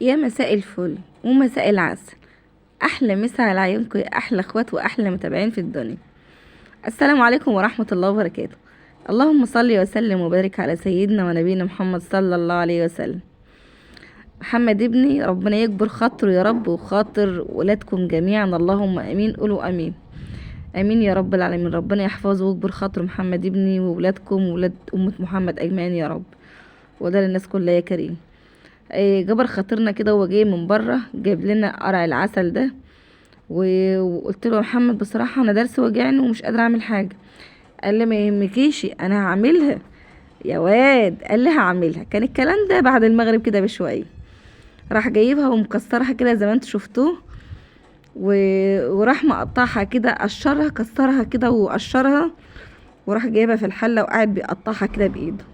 يا مساء الفل ومساء العسل. احلى مسا على عيونكم يا احلى اخوات واحلى متابعين في الدنيا. السلام عليكم ورحمة الله وبركاته. اللهم صل وسلم وبارك على سيدنا ونبينا محمد صلى الله عليه وسلم. محمد ابني ربنا يكبر خاطره يا رب وخاطر ولادكم جميعا، اللهم امين. قولوا امين. امين يا رب العالمين. ربنا يحفظه ويكبر خاطر محمد ابني وولادكم وولاد امة محمد اجمعين يا رب، وده للناس كلها يا كريم. جبر خاطرنا كده وهو جاي من بره جايب لنا قرع العسل ده، وقلت له يا محمد بصراحه انا درسي وجعني ومش قادره اعمل حاجه. قال لي ما يهمكيش انا هعملها يا واد. قال لي هعملها. كان الكلام ده بعد المغرب كده بشويه. راح جايبها ومكسرها كده زي ما انتوا شفتوه، وراح مقطعها كده، قشرها كسرها كده وقشرها، وراح جايبها في الحله وقاعد بيقطعها كده بايده.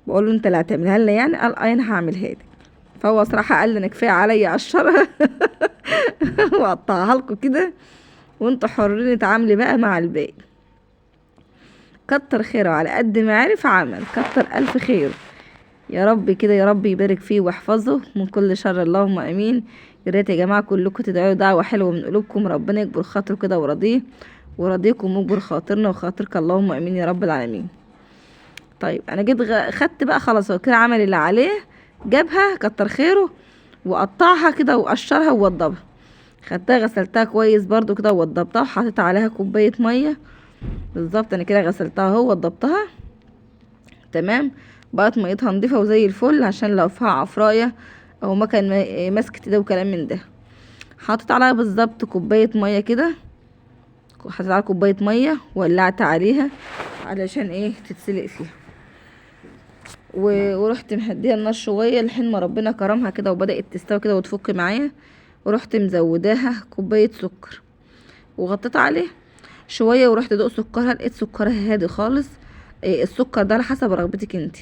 بقول له انت اللي هتعملها لنا يعني؟ قال انا هعملها لك. فهو صراحه قال لي انا كفايه عليا اقشرها واقطعها لكم كده، وانتوا حرين اتعاملي بقى مع الباقي. كتر خيره، على قد ما عرف عمل. كتر الف خيره يا رب كده، يا رب يبارك فيه ويحفظه من كل شر، اللهم امين. يا ريت يا جماعه كلكم تدعوا دعوه حلوه من قلوبكم، ربنا يكبر خاطره كده وراضيه وراضيكم ويكبر خاطرنا وخاطرك، اللهم امين يا رب العالمين. طيب انا جيت خدت بقى خلاص، هو كده عمل اللي عليه. جابها كتر خيره وقطعها كده وقشرها ووضبها. خدتها غسلتها كويس برضو كده ووضبتها وحطيت عليها كوبايه ميه. بالظبط انا كده غسلتها اهو ووضبتها تمام. بقت ميتها نضيفه وزي الفل، عشان لو فيها عفرايه او مكان ماسك ده وكلام من ده. حطيت عليها بالظبط كوبايه ميه كده، حطيت عليها كوبايه ميه ولعت عليها علشان ايه تتسلق فيها. ورحت مهديه النار شويه لحين ما ربنا كرمها كده وبدات تستوي كده وتفك معايا. ورحت مزوداها كوبايه سكر وغطيت عليه شويه، ورحت ادوق سكرها لقيت سكرها هادي خالص. السكر ده على حسب رغبتك انت.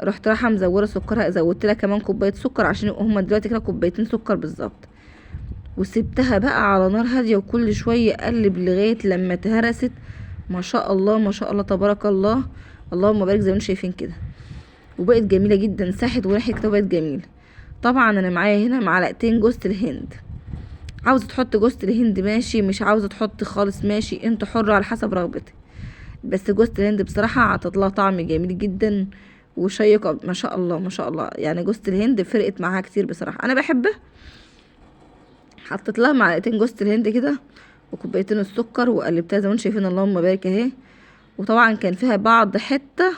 رحت رايحه مزوره سكرها، زودت لها كمان كوبايه سكر عشان يبقوا هما دلوقتي كده كوبايتين سكر بالظبط. وسبتها بقى على نار هاديه وكل شويه اقلب لغايه لما اتهرست. ما شاء الله ما شاء الله تبارك الله، اللهم بارك زي ما انتم شايفين كده. وبقت جميله جدا، ساحت وريحتها بقت جميله. طبعا انا معايا هنا معلقتين جوز الهند. عاوزه تحط جوز الهند ماشي، مش عاوزه تحط خالص ماشي، انت حره على حسب رغبتك. بس جوز الهند بصراحه عطت لها طعم جميل جدا وشيقه ما شاء الله ما شاء الله. يعني جوز الهند فرقت معاها كتير بصراحه، انا بحبها. حطيت لها معلقتين جوز الهند كده وكوبايتين السكر وقلبتها زي ما انتم شايفين، اللهم بارك اهي. وطبعا كان فيها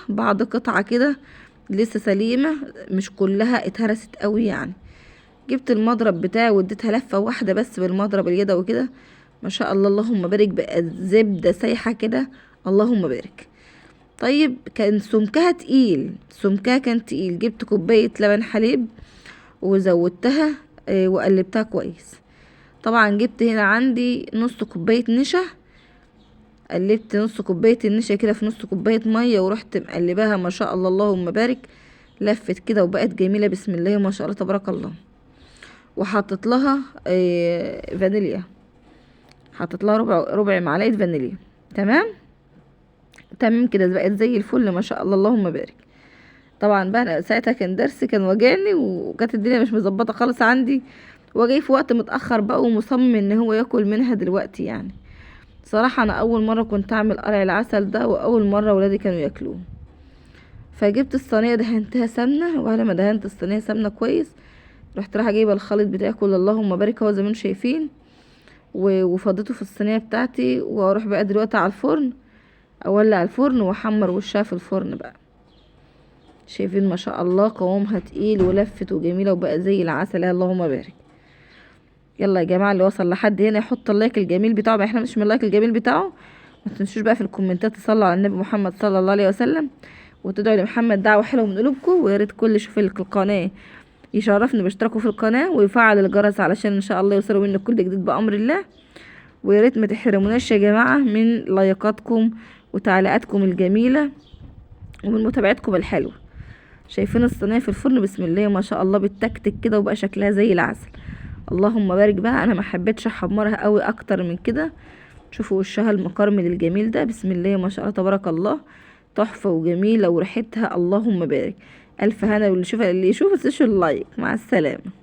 بعض قطعه كده لسه سليمه، مش كلها اتهرست قوي يعني. جبت المضرب بتاعي واديتها لفه واحده بس بالمضرب اليدوي كده. ما شاء الله اللهم بارك، بقت زبده سايحه كده، اللهم بارك. طيب كان سمكها تقيل، سمكها كان تقيل. جبت كوبايه لبن حليب وزودتها وقلبتها كويس. طبعا جبت هنا عندي نص كوبايه نشا، قلبت نص كوبايه النشا كده في نص كوبايه ميه ورحت مقلباها. ما شاء الله اللهم بارك، لفت كده وبقت جميله بسم الله ما شاء الله تبارك الله. وحطت لها فانيليا، حطت لها ربع معلقه فانيليا. تمام تمام كده بقت زي الفل ما شاء الله اللهم بارك. طبعا بقى أنا ساعتها كان درسي كان واجعني وكانت الدنيا مش مظبطه خالص عندي، وجاي في وقت متاخر بقى ومصمم ان هو ياكل منها دلوقتي يعني. صراحه انا اول مره كنت اعمل قرع العسل ده واول مره ولادي كانوا ياكلوه. فجبت الصينيه دهنتها سمنه، وبعد ما دهنت الصينيه سمنه كويس رحت رايحه جايبه الخليط بتاعي كله، اللهم بارك اهو زي ما انتم شايفين. وفضيته في الصينيه بتاعتي، واروح بقى دلوقتي على الفرن، اولع الفرن واحمر وشها في الفرن بقى. شايفين ما شاء الله قوامها تقيل ولفت وجميله وبقى زي العسل، اللهم بارك. يلا يا جماعه اللي وصل لحد هنا يحط اللايك الجميل بتاعه بقى، احنا مش من اللايك الجميل بتاعه. ما تنسوش بقى في الكومنتات تصلوا على النبي محمد صلى الله عليه وسلم، وتدعوا لمحمد دعوه حلوه من قلوبكم. ويا ريت كل يشوف القناه يشرفني باشتراكه في القناه ويفعل الجرس علشان ان شاء الله يوصلوا منه كل جديد بامر الله. ويا ريت ما تحرموناش يا جماعه من لايكاتكم وتعليقاتكم الجميله ومن متابعتكم الحلوه. شايفين الصينيه في الفرن بسم الله ما شاء الله بتكتك كده وبقى شكلها زي العسل، اللهم بارك بقى. انا ما حبيتش احمرها قوي اكتر من كده. شوفوا وشها المكرمل الجميل ده بسم الله ما شاء الله تبارك الله، تحفه وجميله وريحتها اللهم بارك. الف هنا، واللي يشوف اللايك. مع السلامة.